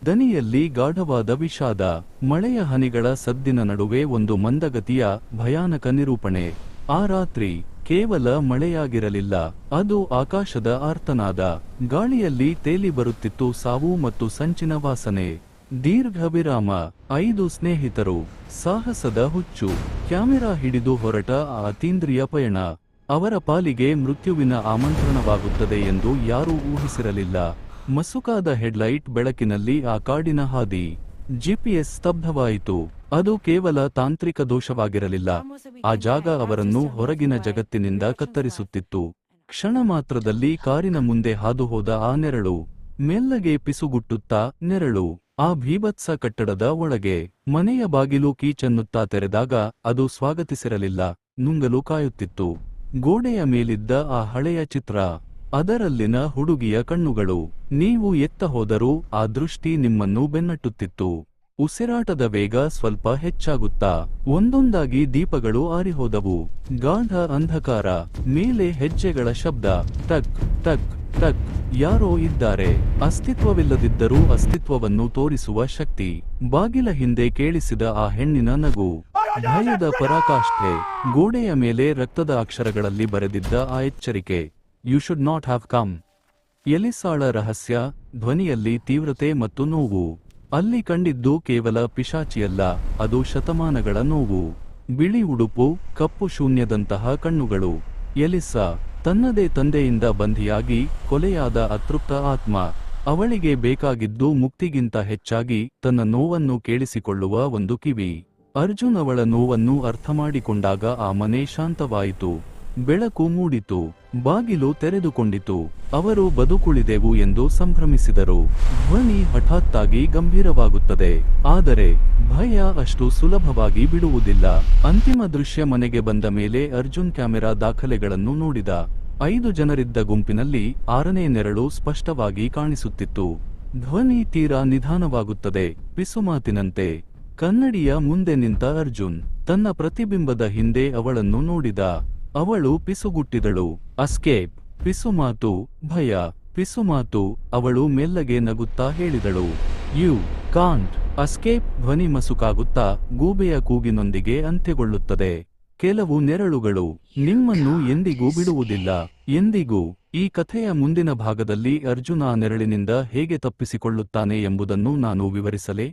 ದನಿಯಲ್ಲಿ ಗಾಢವಾದ ವಿಷಾದ. ಮಳೆಯ ಹನಿಗಳ ಸದ್ದಿನ ನಡುವೆ ಒಂದು ಮಂದಗತಿಯ ಭಯಾನಕ ನಿರೂಪಣೆ. ಆ ರಾತ್ರಿ ಕೇವಲ ಮಳೆಯಾಗಿರಲಿಲ್ಲ, ಅದು ಆಕಾಶದ ಆರ್ತನಾದ. ಗಾಳಿಯಲ್ಲಿ ತೇಲಿ ಬರುತ್ತಿತ್ತು ಸಾವು ಮತ್ತು ಸಂಚಿನ ವಾಸನೆ. ದೀರ್ಘ ವಿರಾಮ. 5 ಸ್ನೇಹಿತರು. ಸಾಹಸದ ಹುಚ್ಚು. ಕ್ಯಾಮೆರಾ ಹಿಡಿದು ಹೊರಟ ಆ ಅತೀಂದ್ರಿಯ ಪಯಣ. ಅವರ ಪಾಲಿಗೆ ಮೃತ್ಯುವಿನ ಆಮಂತ್ರಣವಾಗುತ್ತದೆ ಎಂದು ಯಾರೂ ಊಹಿಸಿರಲಿಲ್ಲ. ಮಸುಕಾದ ಹೆಡ್ಲೈಟ್ ಬೆಳಕಿನಲ್ಲಿ ಆ ಕಾಡಿನ ಹಾದಿ. ಜಿಪಿಎಸ್ ಸ್ತಬ್ಧವಾಯಿತು. ಅದು ಕೇವಲ ತಾಂತ್ರಿಕ ದೋಷವಾಗಿರಲಿಲ್ಲ, ಆ ಜಾಗ ಅವರನ್ನು ಹೊರಗಿನ ಜಗತ್ತಿನಿಂದ ಕತ್ತರಿಸುತ್ತಿತ್ತು. ಕ್ಷಣ ಮಾತ್ರದಲ್ಲಿ ಕಾರಿನ ಮುಂದೆ ಹಾದುಹೋದ ಆ ನೆರಳು. ಮೆಲ್ಲಗೆ ಪಿಸುಗುಟ್ಟುತ್ತಾ ನೆರಳು. ಆ ಭೀಭತ್ಸ ಕಟ್ಟಡದ ಒಳಗೆ. ಮನೆಯ ಬಾಗಿಲು ಕೀಚನ್ನುತ್ತಾ ತೆರೆದಾಗ ಅದು ಸ್ವಾಗತಿಸಿರಲಿಲ್ಲ, ನುಂಗಲು ಕಾಯುತ್ತಿತ್ತು. ಗೋಡೆಯ ಮೇಲಿದ್ದ ಆ ಹಳೆಯ ಚಿತ್ರ, ಅದರಲ್ಲಿನ ಹುಡುಗಿಯ ಕಣ್ಣುಗಳು. ನೀವು ಎತ್ತ ಹೋದರೂ ಆ ದೃಷ್ಟಿ ನಿಮ್ಮನ್ನು ಬೆನ್ನಟ್ಟುತ್ತಿತ್ತು. ಉಸಿರಾಟದ ವೇಗ ಸ್ವಲ್ಪ ಹೆಚ್ಚಾಗುತ್ತಾ ಒಂದೊಂದಾಗಿ ದೀಪಗಳು ಆರಿಹೋದವು. ಗಾಢ ಅಂಧಕಾರ. ಮೇಲೆ ಹೆಜ್ಜೆಗಳ ಶಬ್ದ. ಟಕ್ ಟಕ್ ಟಕ್. ಯಾರೋ ಇದ್ದಾರೆ. ಅಸ್ತಿತ್ವವಿಲ್ಲದಿದ್ದರೂ ಅಸ್ತಿತ್ವವನ್ನು ತೋರಿಸುವ ಶಕ್ತಿ. ಬಾಗಿಲ ಹಿಂದೆ ಕೇಳಿಸಿದ ಆ ಹೆಣ್ಣಿನ ನಗು. ಭಯದ ಪರಾಕಾಷ್ಠೆ. ಗೋಡೆಯ ಮೇಲೆ ರಕ್ತದ ಅಕ್ಷರಗಳಲ್ಲಿ ಬರೆದಿದ್ದ ಆ ಎಚ್ಚರಿಕೆ, you should not have come. ಎಲಿಸಾಳ ರಹಸ್ಯ. ಧ್ವನಿಯಲ್ಲಿ ತೀವ್ರತೆ ಮತ್ತು ನೋವು. ಅಲ್ಲಿ ಕಂಡಿದ್ದು ಕೇವಲ ಪಿಶಾಚಿಯಲ್ಲ, ಅದು ಶತಮಾನಗಳ ನೋವು. ಬಿಳಿ ಉಡುಪು, ಕಪ್ಪು ಶೂನ್ಯದಂತಹ ಕಣ್ಣುಗಳು. ಎಲಿಸಾ, ತನ್ನದೇ ತಂದೆಯಿಂದ ಬಂಧಿಯಾಗಿ ಕೊಲೆಯಾದ ಅತೃಪ್ತ ಆತ್ಮ. ಅವಳಿಗೆ ಬೇಕಾಗಿದ್ದು ಮುಕ್ತಿಗಿಂತ ಹೆಚ್ಚಾಗಿ ತನ್ನ ನೋವನ್ನು ಕೇಳಿಸಿಕೊಳ್ಳುವ ಒಂದು ಕಿವಿ. ಅರ್ಜುನ್ ಅವಳ ನೋವನ್ನು ಅರ್ಥಮಾಡಿಕೊಂಡಾಗ ಆ ಮನೆ ಶಾಂತವಾಯಿತು. ಬೆಳಕು ಮೂಡಿತು. ಬಾಗಿಲು ತೆರೆದುಕೊಂಡಿತು. ಅವರು ಬದುಕುಳಿದೆವು ಎಂದು ಸಂಭ್ರಮಿಸಿದರು. ಧ್ವನಿ ಹಠಾತ್ತಾಗಿ ಗಂಭೀರವಾಗುತ್ತದೆ. ಆದರೆ ಭಯ ಅಷ್ಟು ಸುಲಭವಾಗಿ ಬಿಡುವುದಿಲ್ಲ. ಅಂತಿಮ ದೃಶ್ಯ. ಮನೆಗೆ ಬಂದ ಮೇಲೆ ಅರ್ಜುನ್ ಕ್ಯಾಮೆರಾ ದಾಖಲೆಗಳನ್ನು ನೋಡಿದ. 5 ಜನರಿದ್ದ ಗುಂಪಿನಲ್ಲಿ 6ನೇ ನೆರಳು ಸ್ಪಷ್ಟವಾಗಿ ಕಾಣಿಸುತ್ತಿತ್ತು. ಧ್ವನಿ ತೀರಾ ನಿಧಾನವಾಗುತ್ತದೆ, ಪಿಸುಮಾತಿನಂತೆ. ಕನ್ನಡಿಯ ಮುಂದೆ ನಿಂತ ಅರ್ಜುನ್ ತನ್ನ ಪ್ರತಿಬಿಂಬದ ಹಿಂದೆ ಅವಳನ್ನು ನೋಡಿದ. ಅವಳು ಪಿಸುಗುಟ್ಟಿದಳು. ಅಸ್ಕೇಪ್. ಪಿಸುಮಾತು. ಭಯ. ಪಿಸುಮಾತು. ಅವಳು ಮೆಲ್ಲಗೆ ನಗುತ್ತಾ ಹೇಳಿದಳು, ಯು ಕಾಂಟ್ ಅಸ್ಕೇಪ್. ಧ್ವನಿ ಮಸುಕಾಗುತ್ತಾ ಗೂಬೆಯ ಕೂಗಿನೊಂದಿಗೆ ಅಂತ್ಯಗೊಳ್ಳುತ್ತದೆ. ಕೆಲವು ನೆರಳುಗಳು ನಿಮ್ಮನ್ನು ಎಂದಿಗೂ ಬಿಡುವುದಿಲ್ಲ, ಎಂದಿಗೂ. ಈ ಕಥೆಯ ಮುಂದಿನ ಭಾಗದಲ್ಲಿ ಅರ್ಜುನ್ ಆ ನೆರಳಿನಿಂದ ಹೇಗೆ ತಪ್ಪಿಸಿಕೊಳ್ಳುತ್ತಾನೆ ಎಂಬುದನ್ನು ನಾನು ವಿವರಿಸಲೇ?